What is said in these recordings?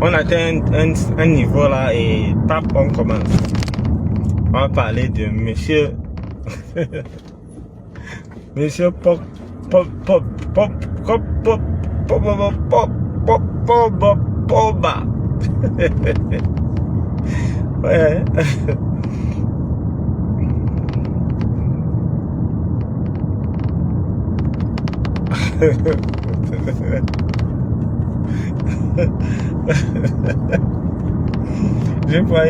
On atteint un niveau là et pap, on commence. On va parler de monsieur monsieur Pop Pop Pop Pop Pop Pop Pop Pop Pop Pop Poba. Ouais. J'ai pas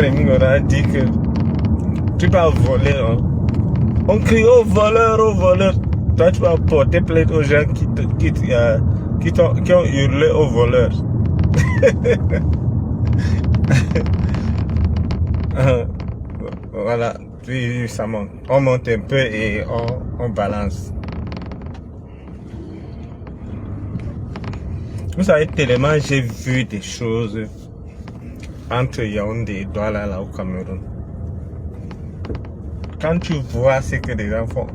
Remingolo a dit que tu vas voler. Hein. On crie au voleur. Toi, tu vas porter plainte aux gens qui ont hurlé au voleur. Voilà, puis ça monte. On monte un peu et on balance. Vous savez, tellement j'ai vu des choses entre Yaoundé et Douala là au Cameroun. Quand tu vois ce que les gens font,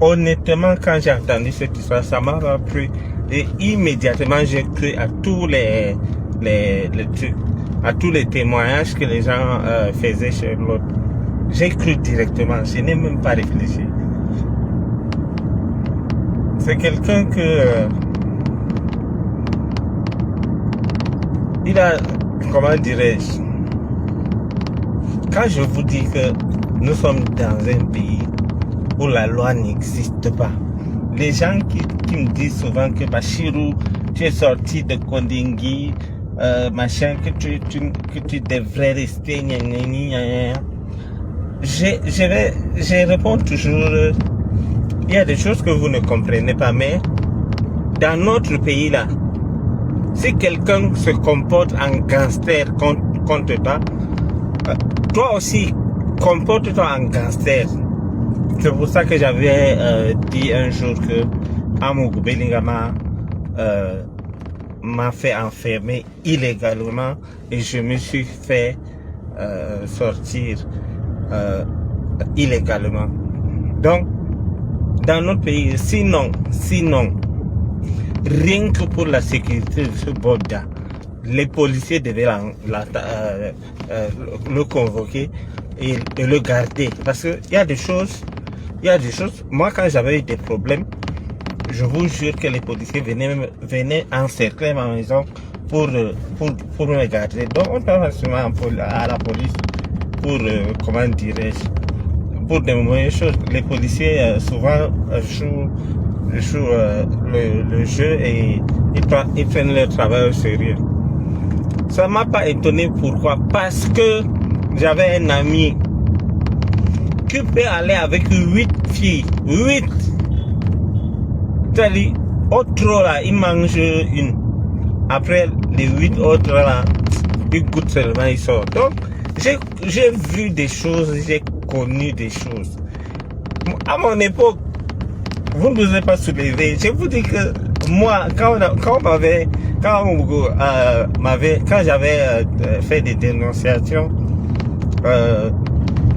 honnêtement, quand j'ai entendu cette histoire, ça m'a rappelé et immédiatement j'ai cru à tous les trucs, à tous les témoignages que les gens faisaient chez l'autre. J'ai cru directement, je n'ai même pas réfléchi. C'est quelqu'un que il a, comment dirais-je, quand je vous dis que nous sommes dans un pays où la loi n'existe pas, les gens qui me disent souvent que Bachirou, tu es sorti de Kondingui, machin, que tu devrais rester, je réponds toujours, il y a des choses que vous ne comprenez pas, mais dans notre pays là, si quelqu'un se comporte en gangster contre toi, toi aussi, comporte-toi en gangster. C'est pour ça que j'avais dit un jour que Amougou Belinga m'a fait enfermer illégalement et je me suis fait sortir illégalement. Donc, dans notre pays, sinon, rien que pour la sécurité de ce Bobda, les policiers devaient le convoquer et le garder. Parce qu'il y a des choses, moi quand j'avais eu des problèmes, je vous jure que les policiers venaient encercler ma maison pour me garder. Donc on parle facilement à la police pour, comment dirais-je, pour des mauvaises choses. Les policiers souvent jouent le jeu et ils prennent leur travail au sérieux. Ça m'a pas étonné. Pourquoi? Parce que j'avais un ami qui peut aller avec 8 filles. 8. C'est-à-dire, autre là, il mange une. Après, les 8 autres là, il goûte seulement, il sort. Donc, j'ai vu des choses, j'ai connu des choses. À mon époque, vous ne vous êtes pas soulevé. Je vous dis que moi, quand j'avais fait des dénonciations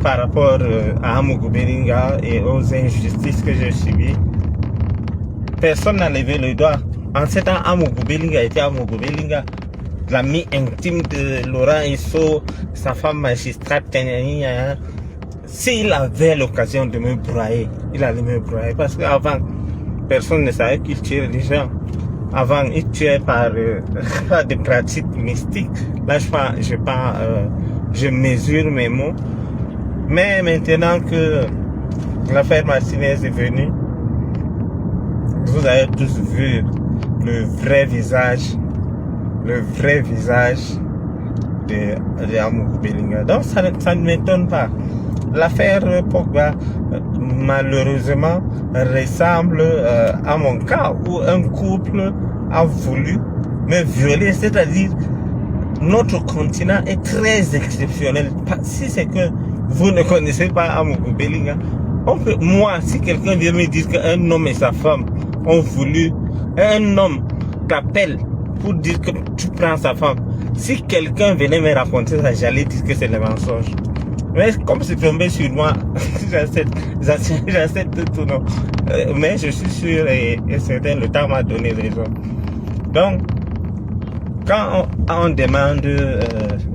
par rapport à Amougou Belinga et aux injustices que j'ai subies, personne n'a levé le doigt. En ce temps, Amougou Belinga était Amougou Belinga, l'ami intime de Laurent Isso, sa femme magistrate. S'il avait l'occasion de me broyer, il allait me broyer. Parce qu'avant, personne ne savait qu'il tuait les gens. Avant, il tuait par des pratiques mystiques. Là, je mesure mes mots. Mais maintenant que l'affaire Martinez est venue, vous avez tous vu le vrai visage de Amougou Belinga. Donc, ça ne m'étonne pas. L'affaire Pogba, malheureusement, ressemble à mon cas où un couple a voulu me violer. C'est-à-dire, notre continent est très exceptionnel. Si c'est que vous ne connaissez pas Amougou Belinga, moi, si quelqu'un vient me dire qu'un homme et sa femme ont voulu, un homme t'appelle pour dire que tu prends sa femme, si quelqu'un venait me raconter ça, j'allais dire que c'est le mensonge. Mais comme c'est tombé sur moi, j'accepte tout, non. Mais je suis sûr et certain, le temps m'a donné raison. Donc, quand on demande,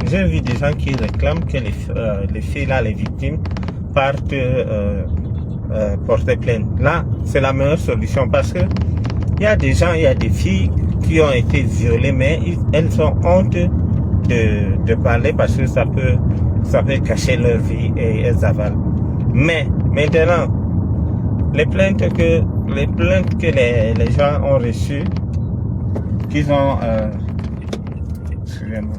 j'ai vu des gens qui réclament que les filles là, les victimes, partent porter plainte. Là, c'est la meilleure solution parce que il y a des gens, il y a des filles qui ont été violées, mais elles ont honte de parler parce que ça peut cacher leur vie et elles avalent. Mais maintenant, les plaintes que les gens ont reçues, qu'ils ont excusez-moi.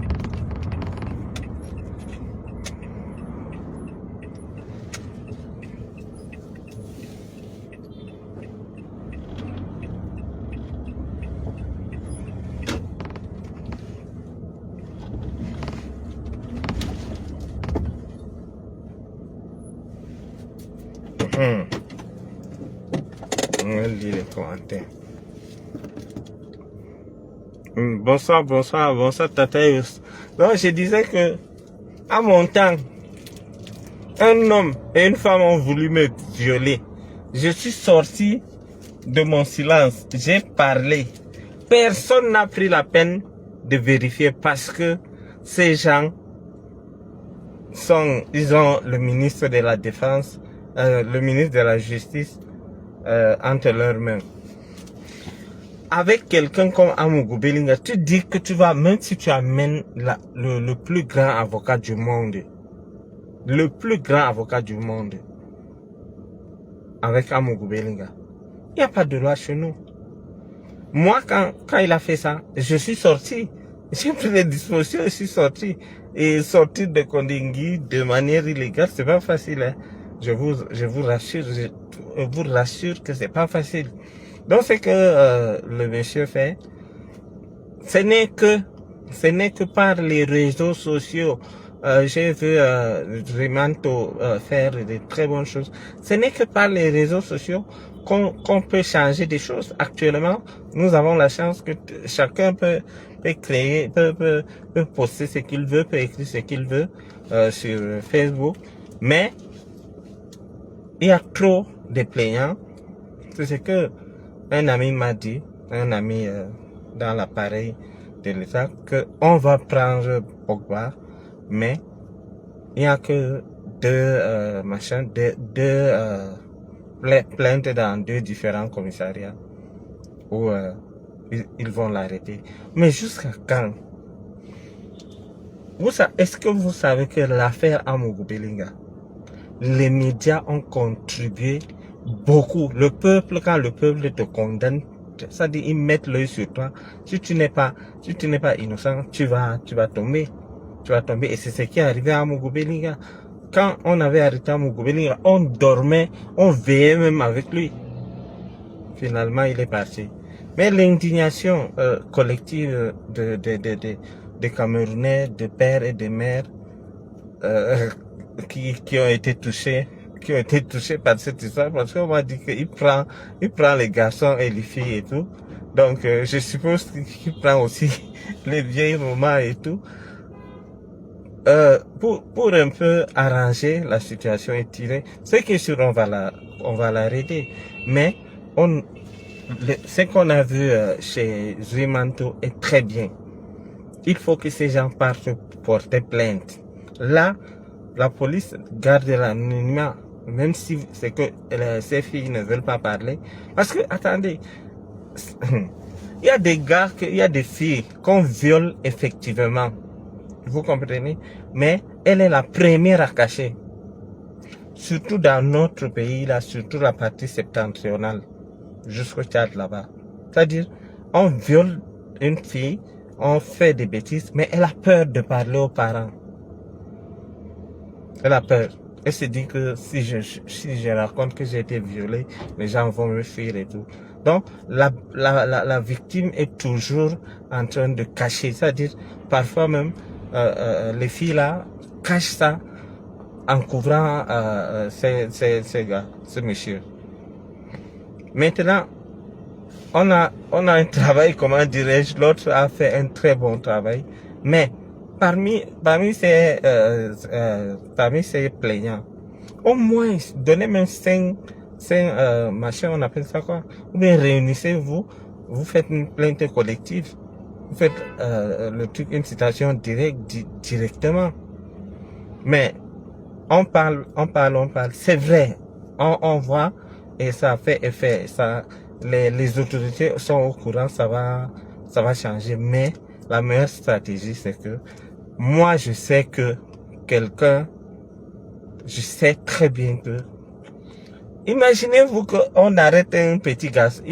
On va lire les commentaires. Bonsoir Tataïus. Donc je disais que à mon temps, un homme et une femme ont voulu me violer. Je suis sorti de mon silence. J'ai parlé. Personne n'a pris la peine de vérifier parce que ces gens ils ont le ministre de la Défense, le ministre de la Justice entre leurs mains. Avec quelqu'un comme Amougou Bellinga, tu dis que tu vas, même si tu amènes le plus grand avocat du monde, le plus grand avocat du monde, avec Amougou Bellinga, il n'y a pas de loi chez nous. Moi, quand il a fait ça, je suis sorti. J'ai pris les dispositions, je suis sorti. Et sortir de Kondingui de manière illégale, c'est pas facile. Hein. Je vous rassure que c'est pas facile. Donc, ce que le monsieur fait, ce n'est que par les réseaux sociaux. J'ai vu Rimanto faire de très bonnes choses. Ce n'est que par les réseaux sociaux qu'on peut changer des choses. Actuellement, nous avons la chance que chacun peut créer, peut poster ce qu'il veut, peut écrire ce qu'il veut sur Facebook. Mais il y a trop de plaignants. C'est ce que un ami m'a dit, un ami dans l'appareil de l'État, qu'on va prendre Pogba, mais il n'y a que deux plaintes dans deux différents commissariats où ils vont l'arrêter. Mais jusqu'à quand? Est-ce que vous savez que l'affaire Amougou Bellinga, les médias ont contribué beaucoup. Le peuple, quand le peuple te condamne, ça dit ils mettent l'œil sur toi. Si tu n'es pas innocent, tu vas tomber. Tu vas tomber. Et c'est ce qui est arrivé à Amougou Bellinga. Quand on avait arrêté Amougou Bellinga, on dormait, on veillait même avec lui. Finalement, il est parti. Mais l'indignation collective des Camerounais, de pères et de mères qui ont été touchés par cette histoire, parce qu'on m'a dit qu'il prend les garçons et les filles et tout. Donc, je suppose qu'il prend aussi les vieilles mamans et tout. Pour un peu arranger la situation et tirer, c'est que sûr on va l'arrêter. Mais ce qu'on a vu chez Zuimanto est très bien. Il faut que ces gens partent porter plainte. Là, la police garde l'anonymat, même si c'est que ces filles ne veulent pas parler. Parce que, attendez, il y a des gars, il y a des filles qu'on viole effectivement. Vous comprenez? Mais elle est la première à cacher. Surtout dans notre pays, là, surtout la partie septentrionale, jusqu'au Tchad là-bas. C'est-à-dire, on viole une fille, on fait des bêtises, mais elle a peur de parler aux parents. Elle a peur. Elle se dit que si je raconte que j'ai été violée, les gens vont me fuir et tout. Donc, la victime est toujours en train de cacher. C'est-à-dire, parfois même, les filles là cachent ça en couvrant ces gars, ce monsieur. Maintenant, on a un travail, comment dirais-je, l'autre a fait un très bon travail, mais parmi ces plaignants, au moins donnez même 5 machins, on appelle ça quoi, ou bien réunissez-vous, vous faites une plainte collective. vous faites le truc, une citation directement. Mais on parle, c'est vrai, on voit et ça fait effet, les autorités sont au courant, ça va changer. Mais la meilleure stratégie, c'est que moi, je sais que je sais très bien que, imaginez-vous qu'on arrête un petit garçon,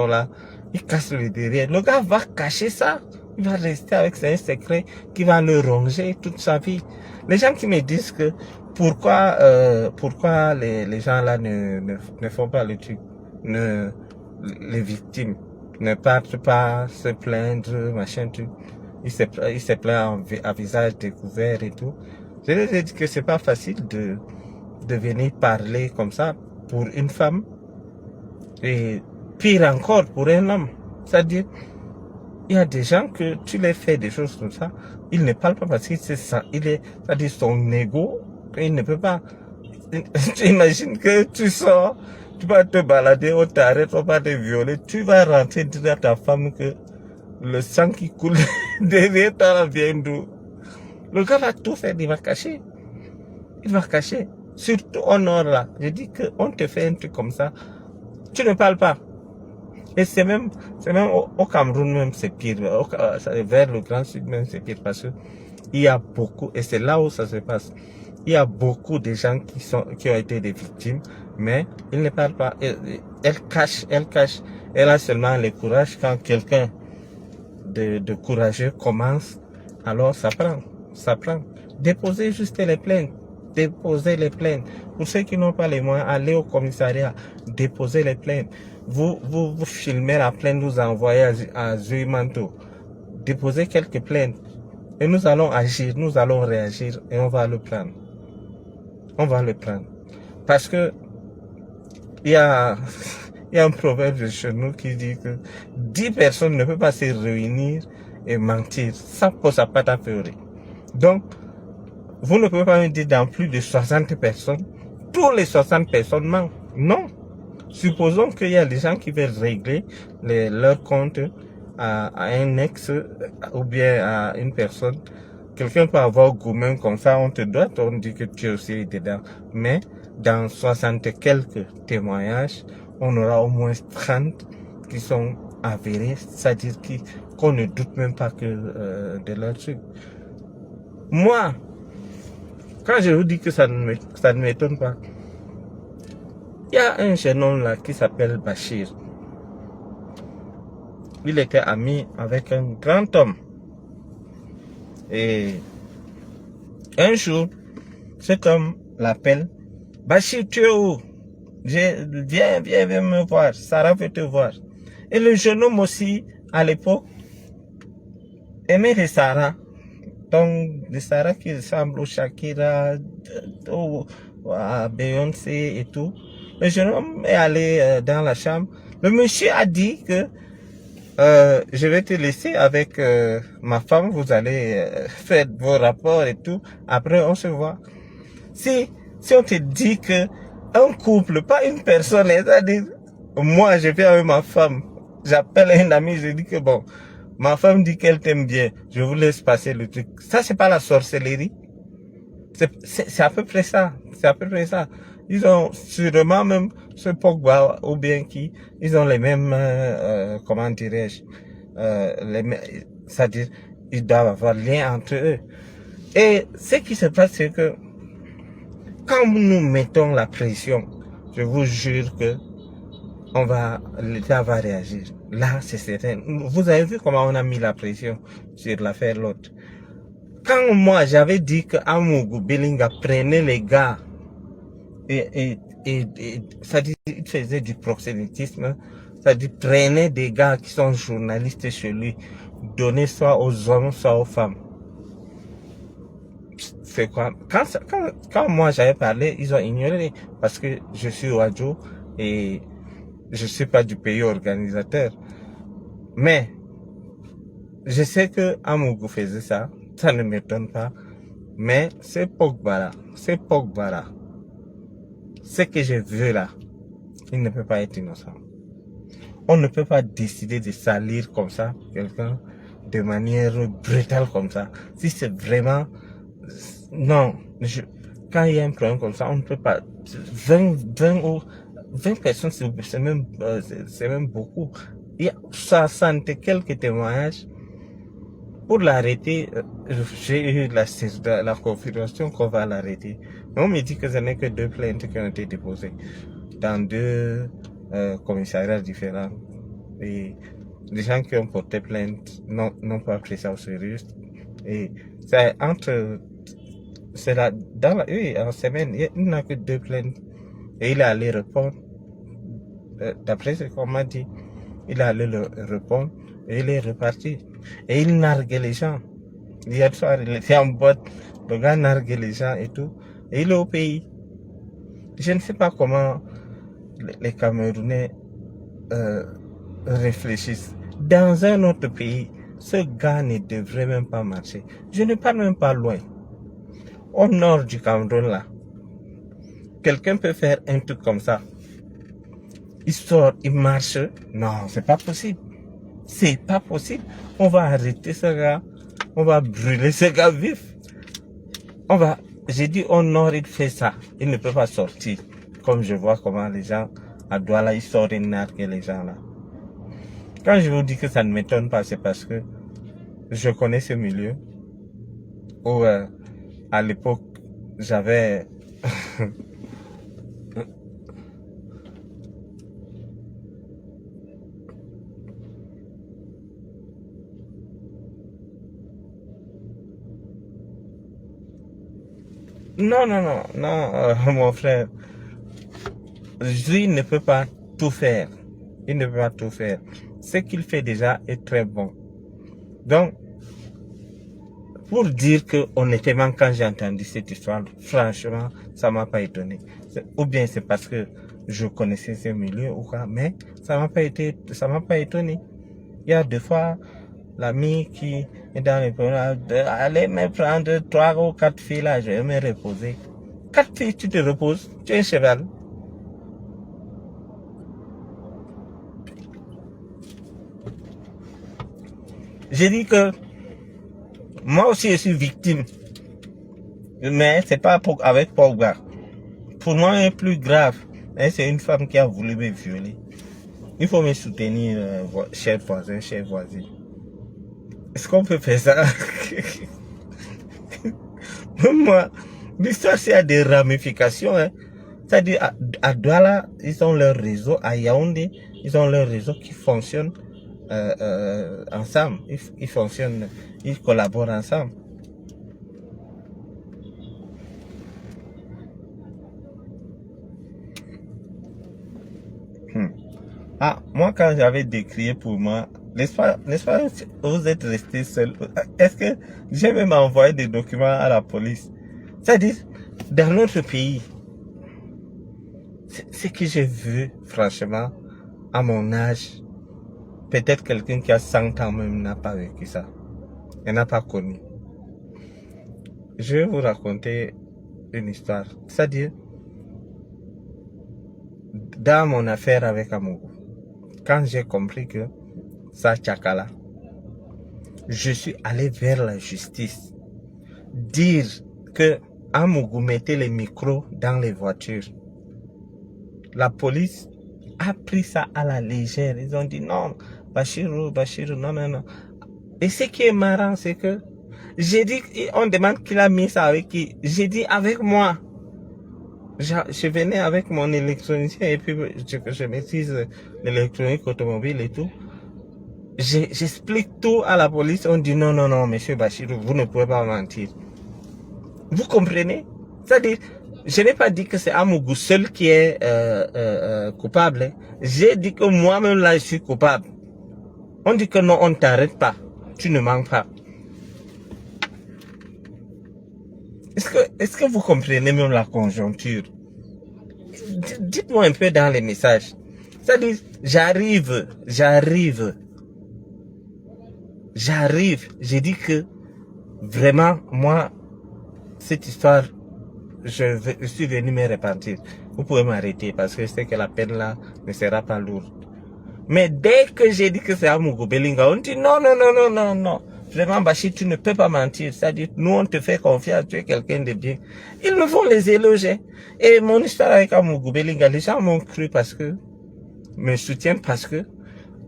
là, il casse le derrière, le gars va cacher ça, il va rester avec un secret qui va le ronger toute sa vie. Les gens qui me disent que pourquoi les gens là ne font pas le truc, les victimes ne partent pas se plaindre, machin truc, il se plaint à visage découvert et tout. Je leur ai dit que c'est pas facile de venir parler comme ça pour une femme et pire encore pour un homme. C'est-à-dire, il y a des gens que tu les fais des choses comme ça, ils ne parlent pas parce que c'est ça, c'est-à-dire son ego, il ne peut pas. Tu imagines que tu sors, tu vas te balader, on t'arrête, on va te violer, tu vas rentrer dire à ta femme que le sang qui coule derrière toi vient d'où? Le gars va tout faire, il va cacher. Il va cacher. Surtout au nord là. Je dis qu'on te fait un truc comme ça, tu ne parles pas. Et c'est même au Cameroun même c'est pire. Vers le Grand Sud même c'est pire parce que il y a beaucoup, et c'est là où ça se passe. Il y a beaucoup de gens qui ont été des victimes, mais ils ne parlent pas. Elle cache. Elle a seulement le courage quand quelqu'un de courageux commence, alors ça prend. Déposez juste les plaintes. Déposez les plaintes. Pour ceux qui n'ont pas les moyens, allez au commissariat, déposez les plaintes. Vous filmez la plainte, vous envoyez à Zuimanto. Déposez quelques plaintes. Et nous allons agir, nous allons réagir et on va le prendre. Parce que il y a un proverbe de chez nous qui dit que 10 personnes ne peuvent pas se réunir et mentir. Ça pose à pas d'affaire. Donc, vous ne pouvez pas me dire dans plus de 60 personnes, tous les 60 personnes mentent. Non. Supposons qu'il y a des gens qui veulent régler leur compte à un ex ou bien à une personne. Quelqu'un peut avoir goût même comme ça, on te doit, on dit que tu es aussi dedans. Mais dans 60 quelques témoignages, on aura au moins 30 qui sont avérés, c'est-à-dire qu'on ne doute même pas que de leur truc. Moi, quand je vous dis que ça ne m'étonne pas, il y a un jeune homme là qui s'appelle Bachir. Il était ami avec un grand homme. Et un jour, cet homme l'appelle. Bachir, tu es où? Viens me voir. Sarah veut te voir. Et le jeune homme aussi, à l'époque, aimait les Sarah. Donc, des Sarah qui ressemblent au Shakira, à Beyoncé et tout. Le jeune homme est allé dans la chambre. Le monsieur a dit que je vais te laisser avec ma femme, vous allez faire vos rapports et tout. Après, on se voit. Si on te dit que un couple, pas une personne, c'est-à-dire, moi, je vais avec ma femme, j'appelle un ami, je dis que bon, ma femme dit qu'elle t'aime bien, je vous laisse passer le truc. Ça, c'est pas la sorcellerie. C'est à peu près ça. Ils ont sûrement même ce Pogba ou bien ils ont les mêmes, comment dirais-je, c'est-à-dire, ils doivent avoir lien entre eux. Et ce qui se passe, c'est que quand nous mettons la pression, je vous jure que l'État va réagir. Là, c'est certain. Vous avez vu comment on a mis la pression sur l'affaire l'autre. Quand moi, j'avais dit que Amougou Belinga prenait les gars et c'est-à-dire, il faisait du proxénétisme, c'est-à-dire, prenait des gars qui sont journalistes chez lui, donnait soit aux hommes, soit aux femmes. C'est quoi? Quand moi j'avais parlé, ils ont ignoré, parce que je suis Wadjo et je suis pas du pays organisateur. Mais, je sais que Amougou faisait ça, ça ne m'étonne pas. Mais, c'est Pogba, ce que je veux là, il ne peut pas être innocent. On ne peut pas décider de salir comme ça quelqu'un de manière brutale comme ça. Si c'est vraiment... Non, quand il y a un problème comme ça, on ne peut pas... 20 personnes, c'est même beaucoup. Il y a 60 quelques témoignages. Pour l'arrêter, j'ai eu la confirmation qu'on va l'arrêter. On me dit que ce n'est que 2 plaintes qui ont été déposées dans 2 commissariats différents. Et les gens qui ont porté plainte n'ont pas pris ça au sérieux. Et c'est oui, en semaine, il n'a que 2 plaintes. Et il est allé répondre. D'après ce qu'on m'a dit, il est allé répondre et il est reparti. Et il narguait les gens. Hier soir, il était en boîte. Le gars narguait les gens et tout. Et il est au pays. Je ne sais pas comment les Camerounais réfléchissent. Dans un autre pays, ce gars ne devrait même pas marcher. Je ne parle même pas loin. Au nord du Cameroun, là, quelqu'un peut faire un truc comme ça. Il sort, il marche. Non, c'est pas possible. C'est pas possible. On va arrêter ce gars. On va brûler ce gars vif. J'ai dit au nord, il fait ça. Il ne peut pas sortir. Comme je vois comment les gens à Douala, ils sortent et narguent les gens là. Quand je vous dis que ça ne m'étonne pas, c'est parce que je connais ce milieu. Où à l'époque, j'avais... Non, mon frère. Lui ne peut pas tout faire. Il ne peut pas tout faire. Ce qu'il fait déjà est très bon. Donc, pour dire qu'on était mal quand j'ai entendu cette histoire, franchement, ça m'a pas étonné. Ou bien c'est parce que je connaissais ce milieu ou quoi, mais ça m'a pas étonné. Il y a 2 fois l'ami qui est dans les programmes, allez me prendre 3 ou 4 filles là, je vais me reposer. 4 filles, tu te reposes, tu es un cheval. J'ai dit que moi aussi je suis victime, mais c'est pas avec Pogba. Pour moi, c'est plus grave. C'est une femme qui a voulu me violer. Il faut me soutenir, chers voisins, chers voisines. Est-ce qu'on peut faire ça? Moi, l'histoire, c'est à des ramifications. Hein. C'est-à-dire, à Douala, ils ont leur réseau. À Yaoundé, ils ont leur réseau qui fonctionne ensemble. Ils fonctionnent, ils collaborent ensemble. Ah, moi, quand j'avais décrié pour moi, n'est-ce pas, vous êtes resté seul. Est-ce que j'ai même envoyé des documents à la police? C'est-à-dire, dans notre pays, ce que j'ai vu, franchement, à mon âge, peut-être quelqu'un qui a 100 ans même n'a pas vécu ça. Il n'a pas connu. Je vais vous raconter une histoire. C'est-à-dire, dans mon affaire avec Amougou, quand j'ai compris que ça tchakala, je suis allé vers la justice dire que Amougou mettait les micros dans les voitures. La police a pris ça à la légère. Ils ont dit non, Bachirou, non. Et ce qui est marrant, c'est que j'ai dit, on demande qui a mis ça avec qui. J'ai dit avec moi. Je venais avec mon électronicien et puis je maîtrise l'électronique automobile et tout. J'explique tout à la police. On dit non, monsieur Bachirou, vous ne pouvez pas mentir. Vous comprenez? C'est-à-dire, je n'ai pas dit que c'est Amougou seul qui est coupable. J'ai dit que moi-même là, je suis coupable. On dit que non, on ne t'arrête pas. Tu ne manques pas. Est-ce que vous comprenez même la conjoncture? Dites-moi un peu dans les messages. C'est-à-dire, j'arrive. J'ai dit que vraiment, moi, cette histoire, je suis venu me repentir. Vous pouvez m'arrêter parce que je sais que la peine là ne sera pas lourde. Mais dès que j'ai dit que c'est Amougou Belinga, on dit non, non, non, non, non, non. Vraiment, Bachir, tu ne peux pas mentir. C'est-à-dire, nous, on te fait confiance, tu es quelqu'un de bien. Ils me font les éloges. Et mon histoire avec Amougou Belinga, les gens m'ont cru parce que, me soutiennent parce que,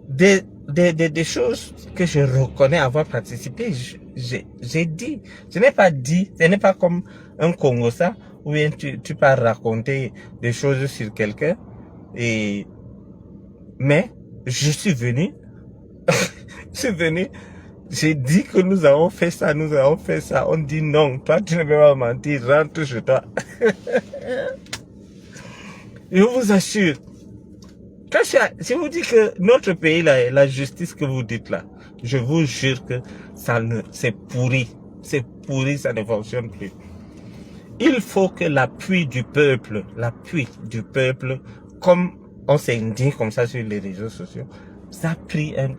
des choses que je reconnais avoir participé, j'ai dit. Je n'ai pas dit, ce n'est pas comme un Congo ça, où bien tu peux raconter des choses sur quelqu'un, mais je suis venu, j'ai dit que nous avons fait ça, on dit non, toi tu ne peux pas mentir, rentre chez toi. Je vous assure, quand je vous dis que notre pays, là, la justice que vous dites là, je vous jure que c'est pourri, ça ne fonctionne plus. Il faut que l'appui du peuple, comme on s'indigne comme ça sur les réseaux sociaux, ça prie un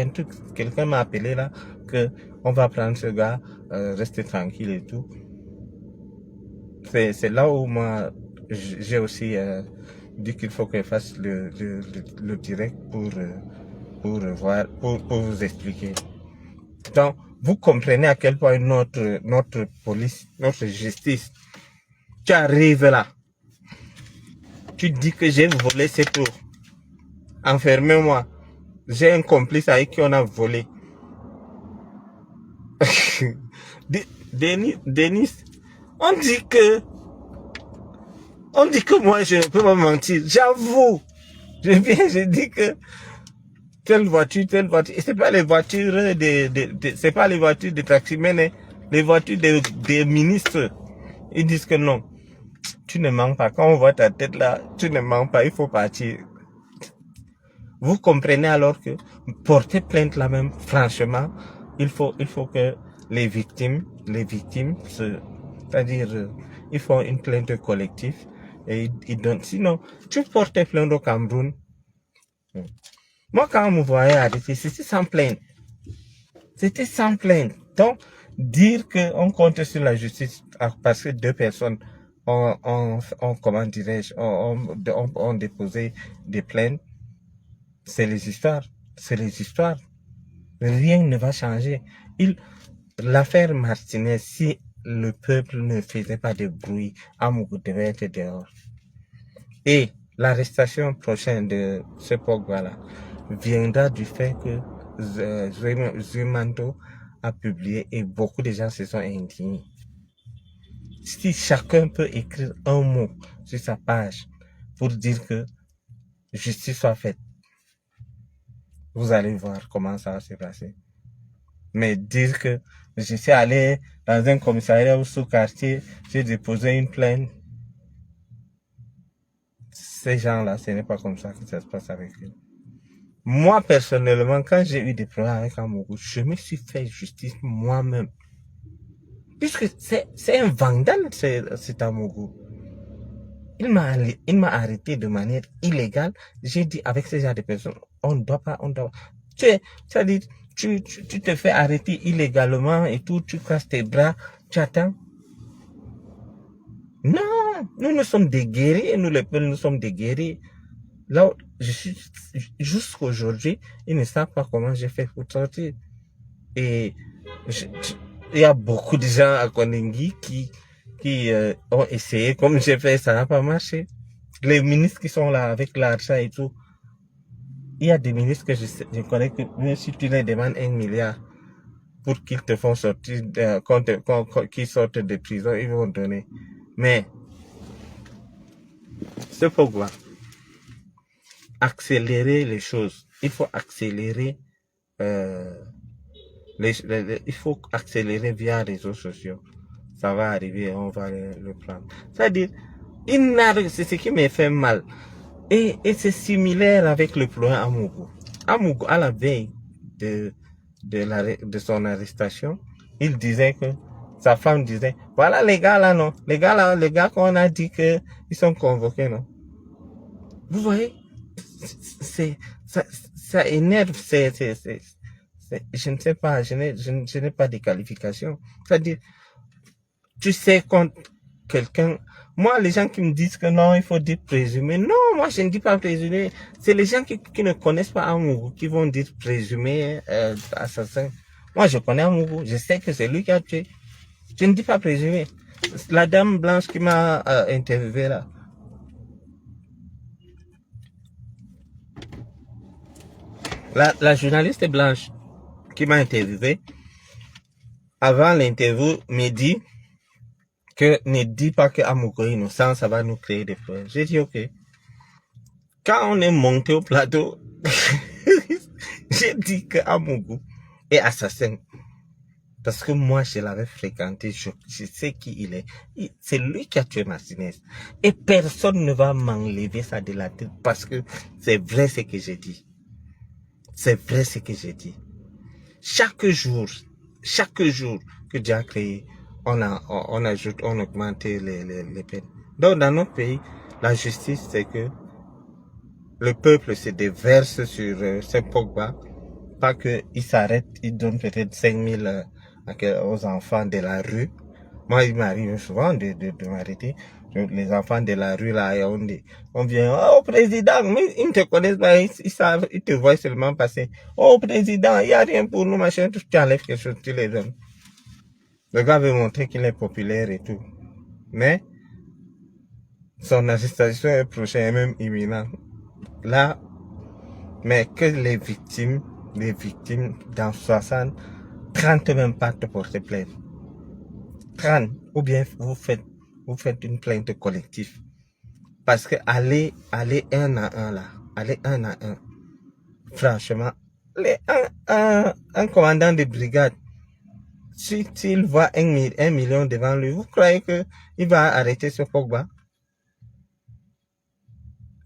truc. Quelqu'un m'a appelé là, que on va prendre ce gars, rester tranquille et tout. C'est là où moi, j'ai aussi dit qu'il faut que je fasse le direct pour vous expliquer. Donc, vous comprenez à quel point notre police, notre justice, tu arrives là, tu dis que j'ai volé, c'est tout. Enfermez-moi. J'ai un complice avec qui on a volé. Denis, on dit que moi je ne peux pas mentir. J'avoue. Je dis que telle voiture. Et c'est pas les voitures c'est pas les voitures des taximens, les voitures des ministres. Ils disent que non. Tu ne mens pas. Quand on voit ta tête là, tu ne mens pas, il faut partir. Vous comprenez alors que porter plainte là même, franchement, il faut que les victimes, c'est-à-dire, ils font une plainte collective et ils donnent. Sinon, tu portes plainte au Cameroun. Moi, quand on me voyait arrêter, c'était sans plainte. Donc, dire qu'on compte sur la justice parce que deux personnes ont comment dirais-je, ont déposé des plaintes, c'est les histoires. Rien ne va changer. L'affaire Martinez, si le peuple ne faisait pas de bruit, Amougou devait être dehors. Et l'arrestation prochaine de ce Pogba-là viendra du fait que Zumanto a publié et beaucoup de gens se sont indignés. Si chacun peut écrire un mot sur sa page pour dire que justice soit faite, vous allez voir comment ça va se passer. Mais dire que je suis allé dans un commissariat ou sous-quartier, j'ai déposé une plainte, ces gens-là, ce n'est pas comme ça que ça se passe avec eux. Moi, personnellement, quand j'ai eu des problèmes avec Amougou, je me suis fait justice moi-même. Puisque c'est un vandale, cet Amougou. Il m'a arrêté de manière illégale. J'ai dit, avec ce genre de personnes, on doit pas. C'est-à-dire, tu te fais arrêter illégalement et tout, tu casses tes bras, tu attends. Non, nous sommes des guerriers, nous les peuples, nous sommes des guerriers. Là, je suis, jusqu'aujourd'hui, ils ne savent pas comment j'ai fait pour sortir. Et il y a beaucoup de gens à Koningui qui ont essayé, comme j'ai fait, ça n'a pas marché. Les ministres qui sont là avec l'argent et tout, il y a des ministres que je connais que même si tu leur demandes 1 milliard pour qu'ils te font sortir, qu'ils sortent de prison, ils vont donner. Mais, c'est pourquoi accélérer les choses. Il faut accélérer, il faut accélérer via les réseaux sociaux. Ça va arriver, on va le prendre. C'est-à-dire, c'est ce qui me fait mal. Et c'est similaire avec le plan Amougou. Amougou, à la veille de son arrestation, il disait que, sa femme disait, voilà les gars là, non. Les gars qu'on a dit que ils sont convoqués, non. Vous voyez? Ça énerve, je ne sais pas, je n'ai pas de qualification. C'est-à-dire, tu sais quand quelqu'un, Moi, les gens qui me disent que non, il faut dire présumé. Non, moi, je ne dis pas présumé. C'est les gens qui ne connaissent pas Amougou qui vont dire présumé assassin. Moi, je connais Amougou. Je sais que c'est lui qui a tué. Je ne dis pas présumé. La dame blanche qui m'a interviewé là. La journaliste blanche qui m'a interviewé, avant l'interview, me dit que ne dis pas que Amougou est innocent, ça va nous créer des problèmes. J'ai dit ok. Quand on est monté au plateau, j'ai dit que Amougou est assassin. Parce que moi, je l'avais fréquenté, je sais qui il est. C'est lui qui a tué Martinez. Et personne ne va m'enlever ça de la tête parce que c'est vrai ce que j'ai dit. C'est vrai ce que j'ai dit. Chaque jour que Dieu a créé, on ajoute, on augmente les peines. Donc, dans notre pays, la justice, c'est que le peuple se déverse sur ce Pogba. Pas qu'il s'arrête, il donne peut-être 5 000 aux enfants de la rue. Moi, il m'arrive souvent de m'arrêter. Les enfants de la rue, là, on vient, oh, président, mais ils ne te connaissent pas, ils te voient seulement passer. Oh, président, il n'y a rien pour nous, machin, tu enlèves quelque chose, tu les donnes. Le gars veut montrer qu'il est populaire et tout. Mais, son arrestation est prochaine et même imminente. Là, mais que les victimes, dans 60, 30 même pas te porter plainte. 30, ou bien vous faites une plainte collective. Parce que aller un à un là, franchement, un commandant de brigade, s'il voit 1 million devant lui, vous croyez qu'il va arrêter ce Pogba?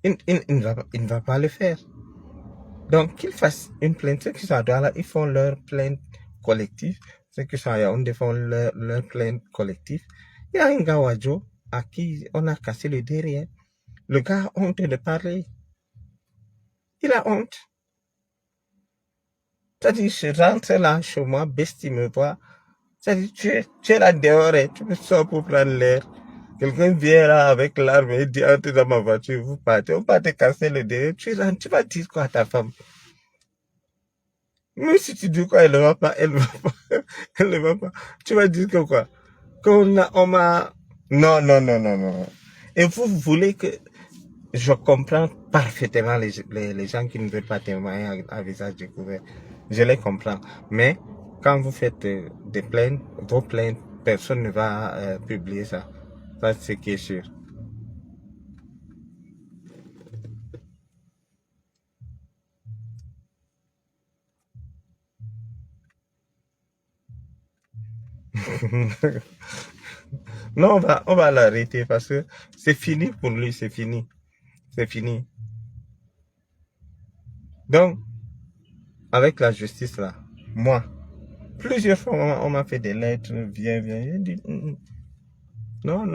Il ne va pas le faire. Donc, qu'ils fassent une plainte. Ceux qui sont à Douala, ils font leur plainte collective. Ceux qui sont à Yaoundé font leur plainte collective. Il y a un gars Wadjo à qui on a cassé le derrière. Le gars a honte de parler. Il a honte. C'est-à-dire, je rentre là chez moi, Besti me voit. C'est-à-dire, tu es là dehors et tu me sors pour prendre l'air. Quelqu'un vient là avec l'arme et dit, entre dans ma voiture, vous partez. On va te casser le derrière. Tu rentres, tu vas dire quoi à ta femme? Même si tu dis quoi, elle ne va pas, elle ne va pas. Tu vas dire que quoi? On m'a... Non. Et vous voulez que... Je comprends parfaitement les gens qui ne veulent pas témoigner à visage découvert. Je les comprends. Mais quand vous faites des plaintes, vos plaintes, personne ne va publier ça. Ça, c'est ce qui est sûr. Non, on va l'arrêter parce que c'est fini pour lui, c'est fini. C'est fini. Donc, avec la justice là, moi, plusieurs fois on m'a fait des lettres, viens. J'ai dit, non.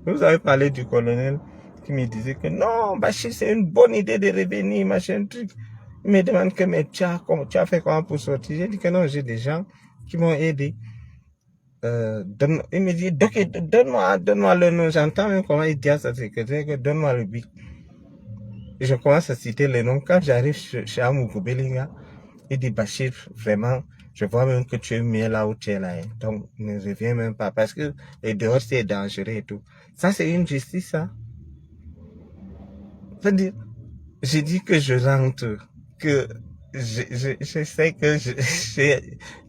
Vous avez parlé du colonel qui me disait que non, Bachir, c'est une bonne idée de revenir, machin, truc. Il me demande que, mais tu as fait comment pour sortir? J'ai dit que non, j'ai des gens qui m'ont aidé. Il me dit, donne-moi le nom. J'entends même comment il dit à sa secrétaire que donne-moi le bic. Et je commence à citer les noms. Quand j'arrive chez Amougou Belinga, il dit, Bachir, vraiment, je vois même que tu es mieux là où tu es là. Hein. Donc, ne reviens même pas parce que les dehors, c'est dangereux et tout. Ça, c'est une justice, ça. C'est-à-dire, j'ai dit que je rentre, que je sais que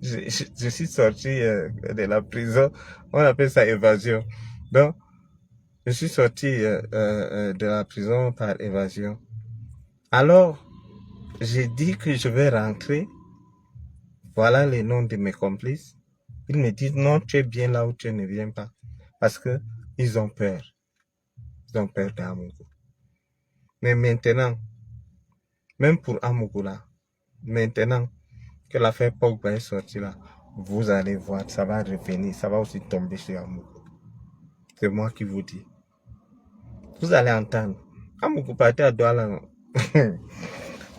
je suis sorti de la prison. On appelle ça évasion. Donc, je suis sorti de la prison par évasion. Alors, j'ai dit que je vais rentrer. Voilà les noms de mes complices. Ils me disent non, tu es bien là où tu ne viens pas. Parce que ils ont peur. Ils ont peur d'Amougou. Mais maintenant, même pour Amougou là, maintenant que l'affaire Pogba est sortie là, vous allez voir, ça va revenir, ça va aussi tomber sur Amougou. C'est moi qui vous dis. Vous allez entendre. Amougou partait à Douala.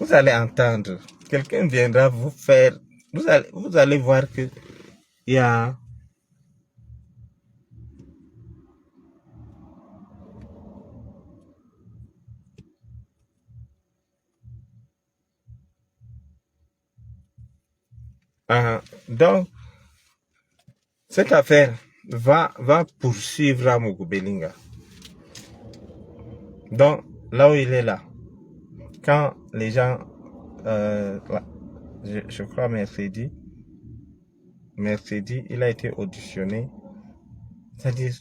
Vous allez entendre. Quelqu'un viendra vous faire. Vous allez voir que il y a Donc, cette affaire va poursuivre Amougou Belinga. Donc, là où il est là, quand les gens, je crois mercredi, il a été auditionné. C'est-à-dire,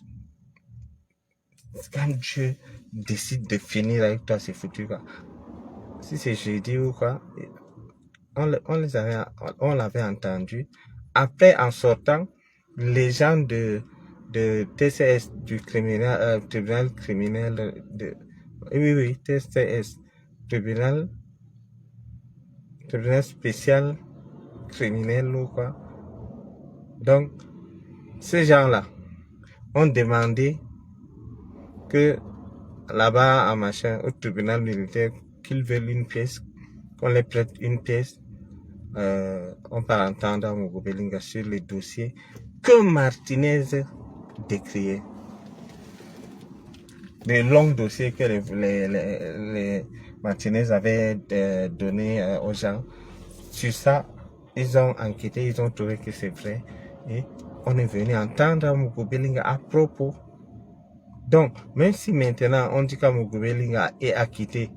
quand Dieu décide de finir avec toi, c'est foutu, quoi. Si c'est jeudi ou quoi, on l'avait entendu. Après, en sortant, les gens de TCS, du tribunal criminel oui, TCS, tribunal spécial criminel ou quoi. Donc, ces gens-là ont demandé que là-bas, au tribunal militaire, qu'ils veulent une pièce, qu'on les prête une pièce. On part entendre Amougou Belinga sur les dossiers que Martinez décriait. Les longs dossiers que les Martinez avaient donnés aux gens. Sur ça, ils ont enquêté, ils ont trouvé que c'est vrai. Et on est venu entendre Amougou Belinga à propos. Donc, même si maintenant on dit qu'Amougou Belinga est acquitté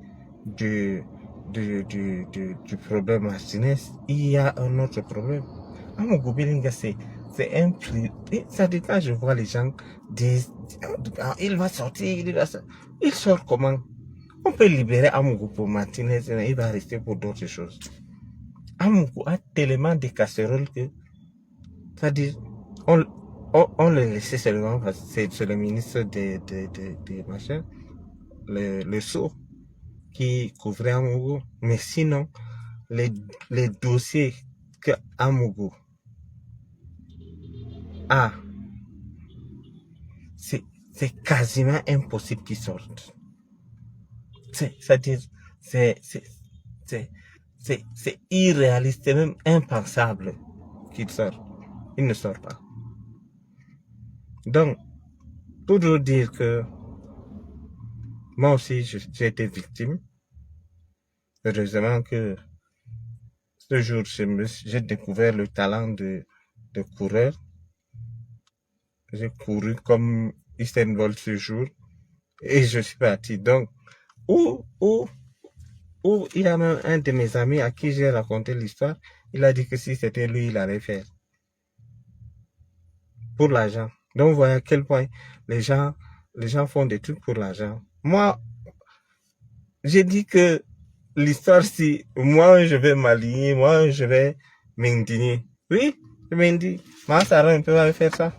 du problème Martinez, il y a un autre problème. Amougou Belinga, c'est un prix. Ça dit, quand je vois les gens dire, il va sortir, il sort comment? On peut libérer Amougou pour Martinez, il va rester pour d'autres choses. Amougou a tellement de casseroles que, ça dit, on le laissait seulement parce que c'est le ministre des machins, le sceau qui couvrait Amougou. Mais sinon, les dossiers que Amougou a, c'est quasiment impossible qu'ils sortent. C'est-à-dire, c'est irréaliste, c'est même impensable qu'ils sortent. Ils ne sortent pas. Donc, pour vous dire que moi aussi, j'ai été victime. Heureusement que ce jour, j'ai découvert le talent de coureur. J'ai couru comme Usain Bolt ce jour et je suis parti. Donc, où il y a même un de mes amis à qui j'ai raconté l'histoire, il a dit que si c'était lui, il allait faire. Pour l'argent. Donc, vous voyez à quel point les gens font des trucs pour l'argent. Moi, j'ai dit que l'histoire, si moi, je vais m'aligner, moi, je vais m'indigner. Oui, je m'indigne. Moi, Sarah ne peut pas faire ça.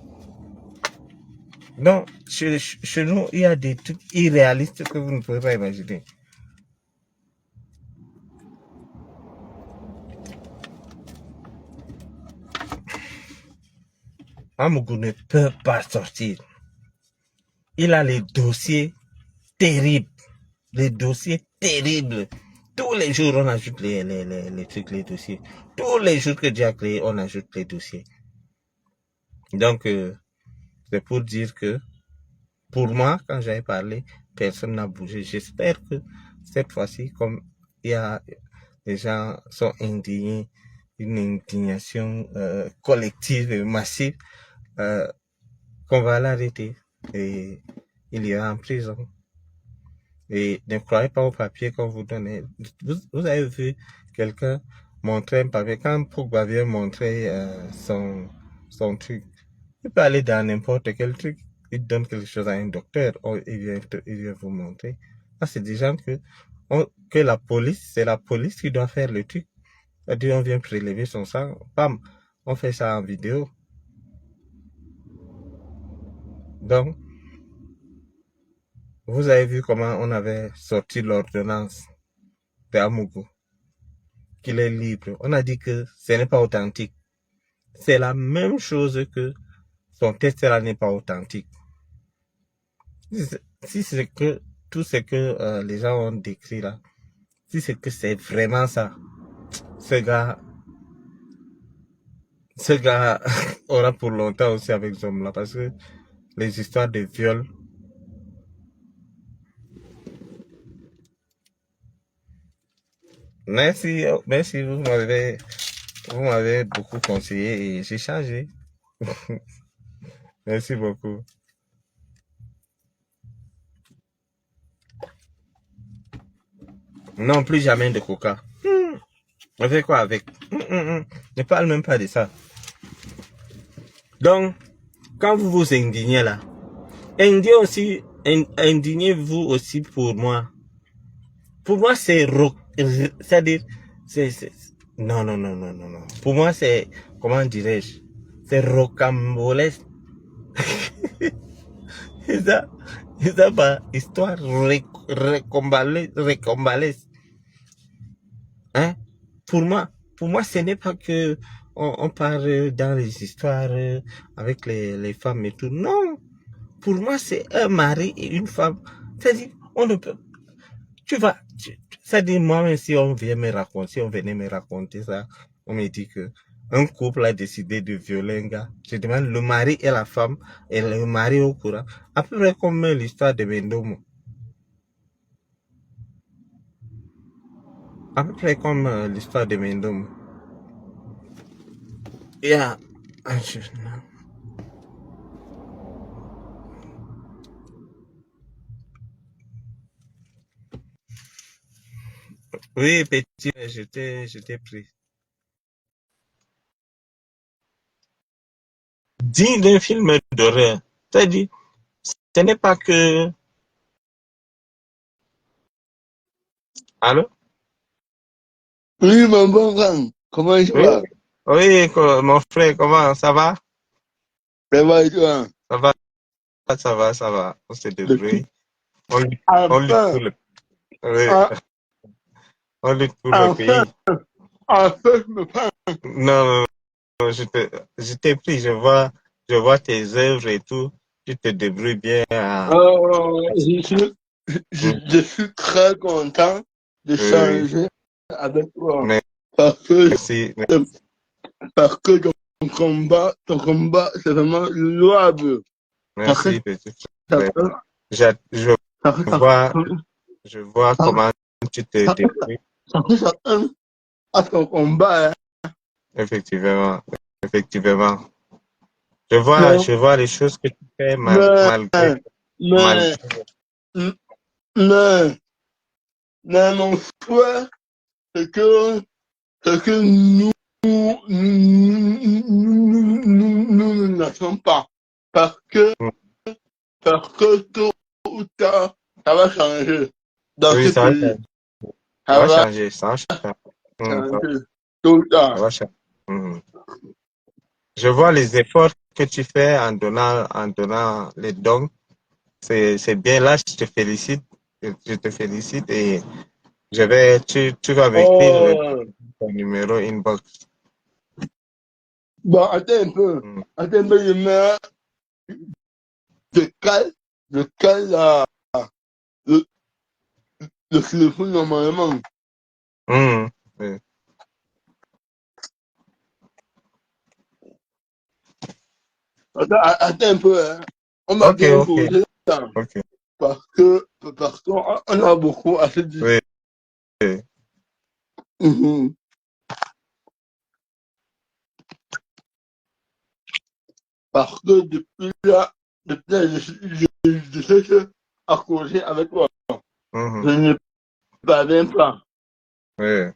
Donc, chez nous, il y a des trucs irréalistes que vous ne pouvez pas imaginer. Amougou ne peut pas sortir. Il a les dossiers terribles. Les dossiers terribles. Tous les jours, on ajoute les trucs, les dossiers. Tous les jours que Dieu a créé, on ajoute les dossiers. Donc, c'est pour dire que, pour moi, quand j'avais parlé, personne n'a bougé. J'espère que cette fois-ci, comme les gens sont indignés, une indignation collective et massive, qu'on va l'arrêter et il ira en prison. Et ne croyez pas au papier qu'on vous donne. Vous avez vu quelqu'un montrer un papier. Quand Pogba vient montrer son truc, il peut aller dans n'importe quel truc. Il donne quelque chose à un docteur. Il vient vous montrer. Là, c'est des gens que la police, c'est la police qui doit faire le truc. C'est-à-dire, on vient prélever son sang. Bam, on fait ça en vidéo. Donc, vous avez vu comment on avait sorti l'ordonnance d'Amougou, qu'il est libre. On a dit que ce n'est pas authentique. C'est la même chose que son test là n'est pas authentique. Si c'est que tout ce que les gens ont décrit là, si c'est que c'est vraiment ça, ce gars aura pour longtemps aussi avec ce homme là, parce que les histoires de viol, merci, vous m'avez Vous m'avez beaucoup conseillé et j'ai changé. Merci beaucoup. Non, plus jamais de coca. On fait quoi avec? Ne parle même pas de ça. Donc, quand vous vous indignez là, indignez-vous aussi pour moi. Pour moi, c'est-à-dire, non, non, non, non, non, non. Pour moi, c'est, comment dirais-je, c'est rocambolesque. C'est ça pas histoire recombalesque. Hein? Pour moi, ce n'est pas que on parle dans les histoires avec les femmes et tout. Non. Pour moi, c'est un mari et une femme. C'est-à-dire, on ne peut, c'est-à-dire, moi-même, si on venait me raconter ça, on me dit que un couple a décidé de violer un gars. Je demande le mari et la femme, et le mari au courant. À peu près comme l'histoire de Bendomo. À peu près comme l'histoire de Bendomo. Yeah. Oui, petit, j'étais pris. Dis d'un film d'horreur. C'est-à-dire, ce n'est pas que... Allô? Oui, mon bon grand, comment tu Oui, vas? oui, mon frère, comment ça va? Ça va et toi? Ça va, ça va, ça va. On se Depuis, débrouille. On lutte pour enfin, le, oui, en- on lutte pour le enfin, pays. enfin, je me prends. Non, non, non, je t'ai pris, je vois tes œuvres et tout. Tu te débrouilles bien. Je suis très content de Oui, oui. changer avec toi parce que, Merci, parce que ton combat, c'est vraiment louable. Parce que merci, petit ça frère. peut, Je parce que vois, je vois comment tu te ça débrouilles. ça peut chacun à son combat, hein. Effectivement, effectivement. Mais, Je vois les choses que tu fais mais, malgré, mais, malgré. mais, mais mon souhait, c'est que ce que nous ne naissons pas. Parce que, parce que tôt ou tard, ça va changer dans Oui, ce ça va pays. changer. Ça Ça va va changer, ça va changer. Ça changer tôt ou ça tard. va changer. Mhm. Je vois les efforts que tu fais en donnant les dons. C'est bien là, je te félicite. Je te félicite et tu vas m'écrire Oh, ton numéro inbox. bon, attends un peu. Mhm. Attends un peu, je cale le, le téléphone normalement. Mhm. Oui. Attends un peu, hein. On va Ok, bien ok, poser ça. ok. Parce qu'on a beaucoup à se dire. Oui, oui. Mhm. Parce que depuis là, je sais que à causer avec toi, je Mhm. ne parviens pas. Oui,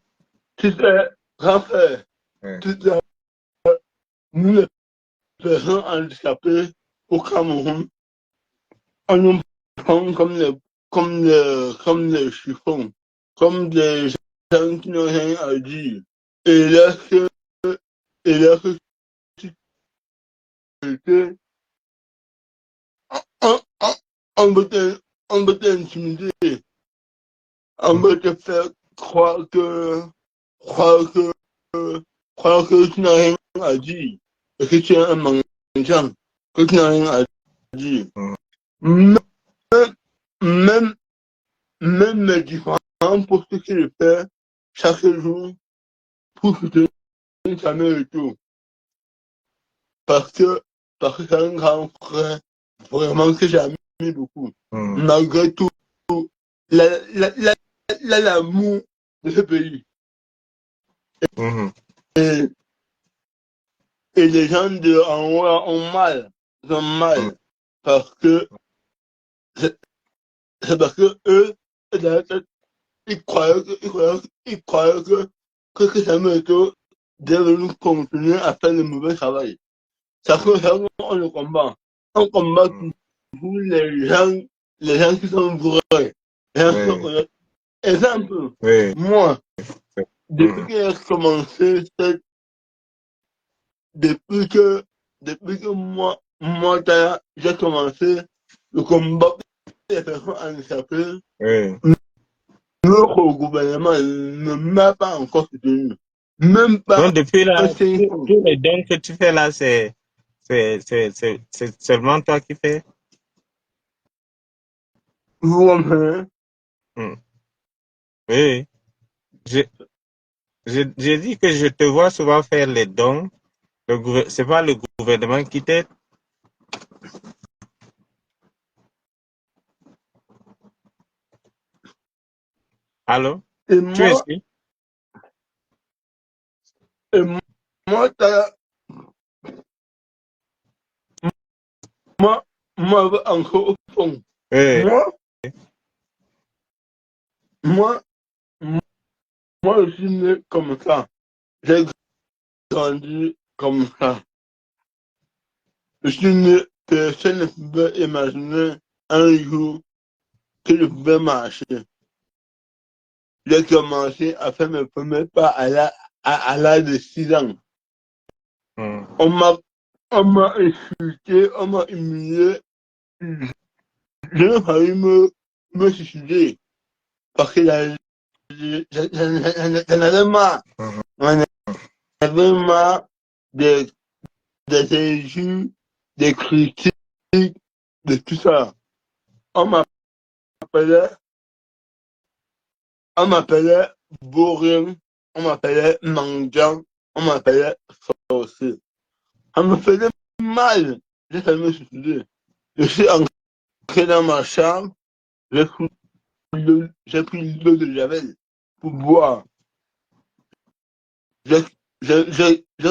Tu sais, grand frère, oui. tu sais, nous les personnes handicapées au Cameroun, on nous prend comme les chiffons, comme des gens qui n'ont rien à dire. Et et là que tu étais, on, on, on veut t'intimider. On Mhm. veut te faire croire croire que, croire que tu n'as rien à dire, et que tu es un mendiant, que tu n'as rien à dire. Mhm. Même, même, même mes différents postes que je fais chaque jour pour soutenir ta mère et tout. Parce que, parce que c'est un grand frère, vraiment que j'admire beaucoup. Mhm. Malgré tout, la, la, la, l'amour de ce pays. Mhm. Et les gens de en haut ont mal. Ils ont mal. Parce que, c'est parce que eux, dans la tête, ils croyaient que Samuel Eto'o devait continuer à faire le mauvais travail. Ça fait ça qu'on le combat. On combat tous les gens qui sont vrais. Les gens qui sont honnêtes. Exemple, moi, depuis que j'ai commencé depuis que moi, j'ai commencé le combat des personnes handicapées, notre gouvernement ne m'a pas encore soutenu. Même pas Donc, depuis là, un 500. tous les dons que tu fais là, c'est seulement toi qui fais? Vous comprenez? Oui. J'ai dit que je te vois souvent faire les dons. C'est pas le gouvernement qui t'aide? Allô? Et Tu es moi, ici? et moi, moi, encore au fond. Oui. Moi, moi, moi, je suis né comme ça. J'ai grandi comme ça. Je suis né, personne ne pouvait imaginer un jour que je pouvais marcher. J'ai commencé à faire mes premiers pas à l'âge de 6 ans. On m'a insulté, on m'a humilié. J'ai failli me suicider. Parce que j'en avais marre. J'en avais marre des injures, des critiques, de tout ça. On m'appelait, on m'appelait bourrin, on m'appelait mendiant, on m'appelait sorcier. Ça me faisait mal. J'ai failli me suicider. Je suis entré dans ma chambre, j'ai pris l'eau de Javel pour boire. J'ai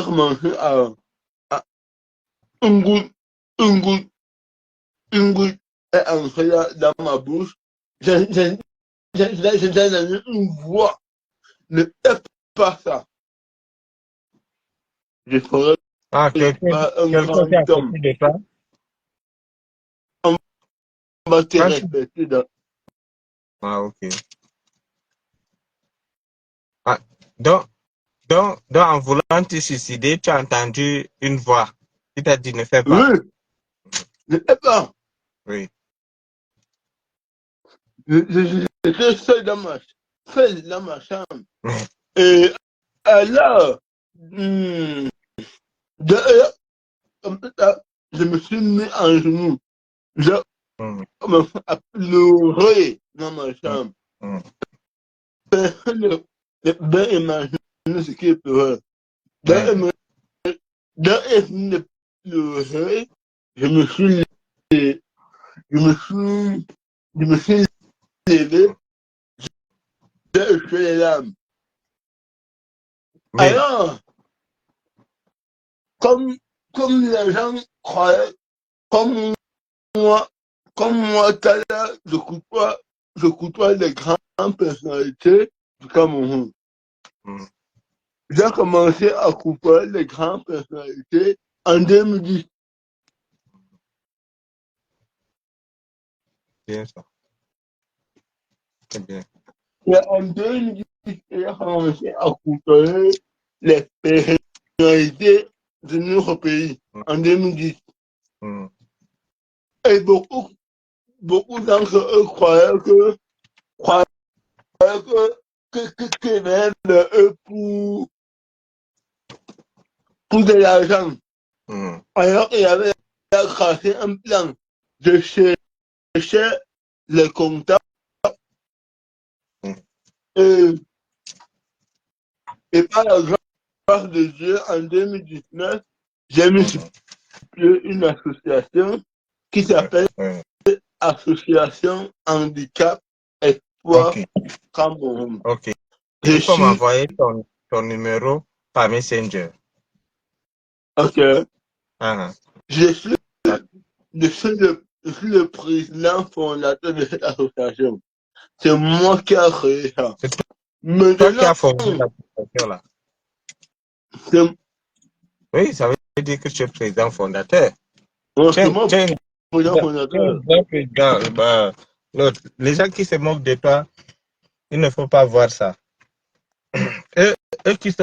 commencé à une goutte, une goutte, une goutte est entrée dans ma bouche. J'ai donné une voix. Ne fais pas ça. Je ferai Ah, quelqu'un pas un qui est à grand homme. côté de toi? On va te Quand tu- respecter. Ah, ok. Ah, donc, en voulant te suicider, tu as entendu une voix qui t'a dit ne fais pas. Oui, ne fais pas. Oui. J'étais seul dans ma chambre. Et alors, d'ailleurs, comme ça, je me suis mis en genoux. Je me suis à pleurer dans ma chambre. Personne ne peut imaginer ce qu'il pleurait. Dans une pleurer, je me suis levé, je me suis, je me suis levé, j'ai fait les larmes. Mais, Alors, comme les gens croyaient, comme moi, tout à l'heure, je côtoie les grandes personnalités du Cameroun. J'ai commencé à côtoyer les grandes personnalités en 2010. bien ça. C'est bien. Et en 2010, j'ai commencé à côtoyer les personnalités de notre pays en 2010. Et beaucoup d'entre eux croyaient que même eux pour de l'argent. Alors il y avait tracé un plan. Je cherchais les contacts et, et par la grâce de Dieu, en 2019, j'ai mis sur pied une association qui s'appelle Association Handicap Espoir Ok. Cameroun. Ok. Je Tu peux suis m'envoyer ton numéro par Messenger. Ok. Ah, Je suis, je suis le président fondateur de cette association. C'est moi qui ai créé ça. c'est toi qui Maintenant, as formé l'association là. c'est Oui, ça veut dire que tu es président fondateur. c'est Tiens, moi tiens, le président tiens, fondateur. grand président. Bah, l'autre, les gens qui se moquent de toi, il ne faut pas voir ça. Eux, eux qui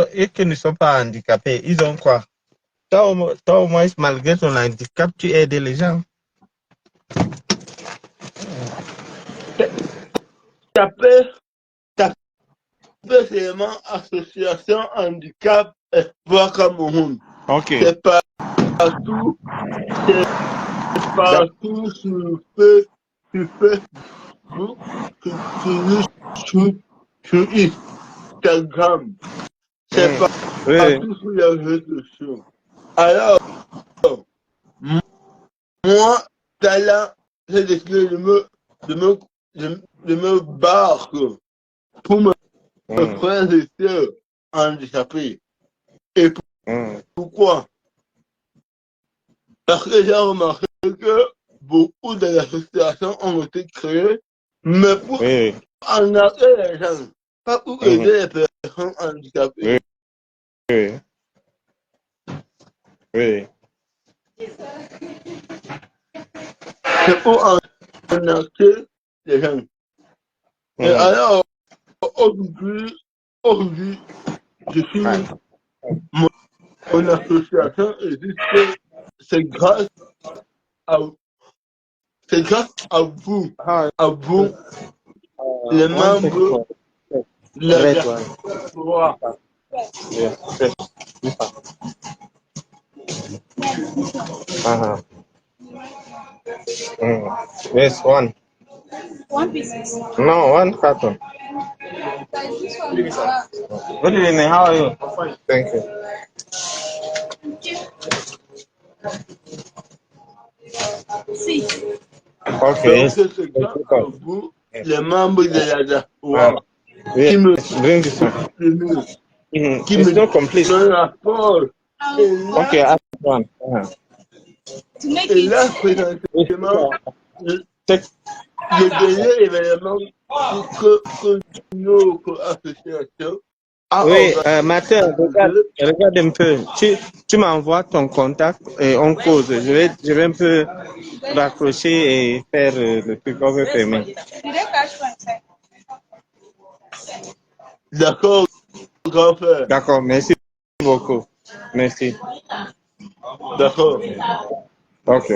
ne sont pas handicapés, ils ont quoi? Toi, au moins, malgré ton handicap, tu aides les gens. Ça peut, ça peut seulement association handicap espoir Cameroun. Ok. C'est partout, c'est partout sur Facebook, sur Instagram. C'est Hmm. Oui. partout sur les réseaux sociaux. Alors, moi, Tala, j'ai décidé de me, de me battre pour mes Hmm. frères et sœurs handicapés. Et Hmm. pourquoi? Parce que j'ai remarqué que beaucoup d'associations ont été créées, mais pour Oui. arnaquer les gens, pas pour Hmm. aider les personnes Oui. handicapées. Oui. Oui. C'est pour arnaquer les gens. Et Hmm. alors, aujourd'hui, je Ah. suis mon association existe, c'est grâce à, c'est grâce Ah, à vous, les one take membres one. de la Red one. diaspora. Yeah. Yes. Uh-huh. Yes, one. One pieces. No, one carton. Like this one is black. Good evening. How are you? Thank you. See, Okay. Donc, Yes. c'est Thank grâce you, à sir. vous, les membres de la Uh, diaspora, yes. qui me Bring this one. soutenent, qui It's me not complete. donnent la force. Et Okay, là, ask one. Uh-huh. to make et it, là, Yes. présentement, le Take. dernier événement que notre association a Oui, Martin, regarde, organisé. regarde un peu. Tu m'envoies ton contact et on cause. Je vais un peu raccrocher et faire le truc. On va fermer. did they catch one inside? D'accord, grand frère. D'accord, merci beaucoup. Merci. D'accord. Ok.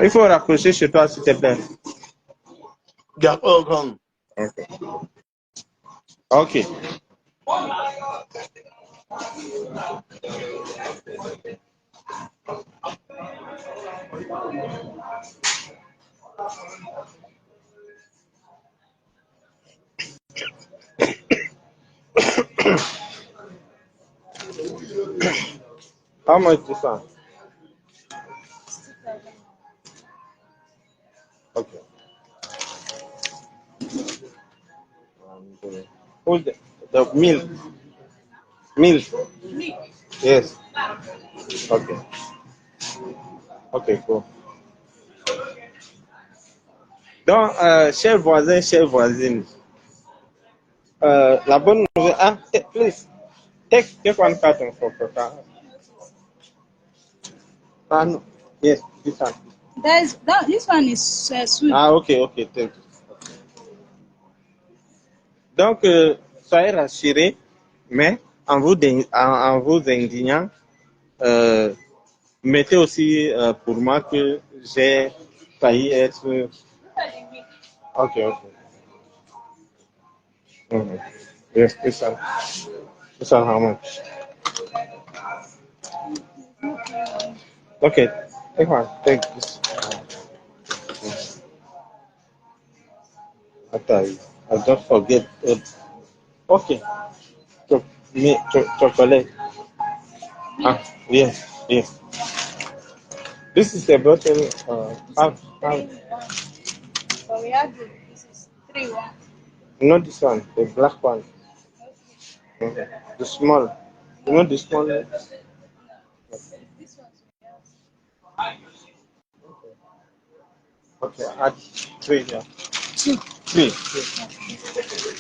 Il faut raccrocher chez toi, s'il te plaît. D'accord, grand. Ok. Ok. How much this one? Okay. Hold the milk. Milk. Yes. Okay. Okay, cool. Donc, chers voisins, chères voisines, la bonne nouvelle. Ah, please, take one carton for Papa. Ah, no. Yes, this one. This one is sweet. Ah, ok, thank you. Donc, soyez rassurés, mais en vous indignant, euh, mettez aussi pour moi que j'ai failli être. Ok. Mhm. Yes, this one. This one, how much? Okay, take one. Take this. I just forget. Okay, chocolate. Ah, yes. This is a bottle. Half. But we have this is 3-1. Not this one, the black one. Okay. The small. You want the small one? This one's Okay, add 3 here. two. 3.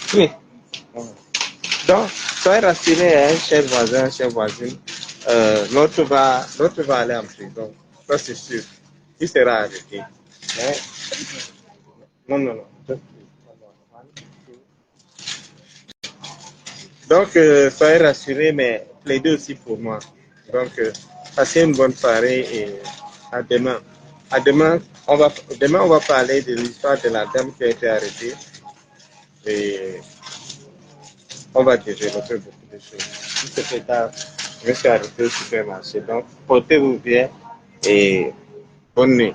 3. Donc, soyez rassurés, hein, chers voisins, chers voisines. L'autre va aller en prison. Ça, c'est sûr. Il sera arrêté. Mais, non, non, non. Donc, soyez rassurés, mais plaidez aussi pour moi. Donc, passez une bonne soirée et à demain. À demain, demain, on va parler de l'histoire de la dame qui a été arrêtée et on va développer beaucoup de choses. C'était tard, je me suis arrêté au supermarché. Donc, portez-vous bien et bonne nuit.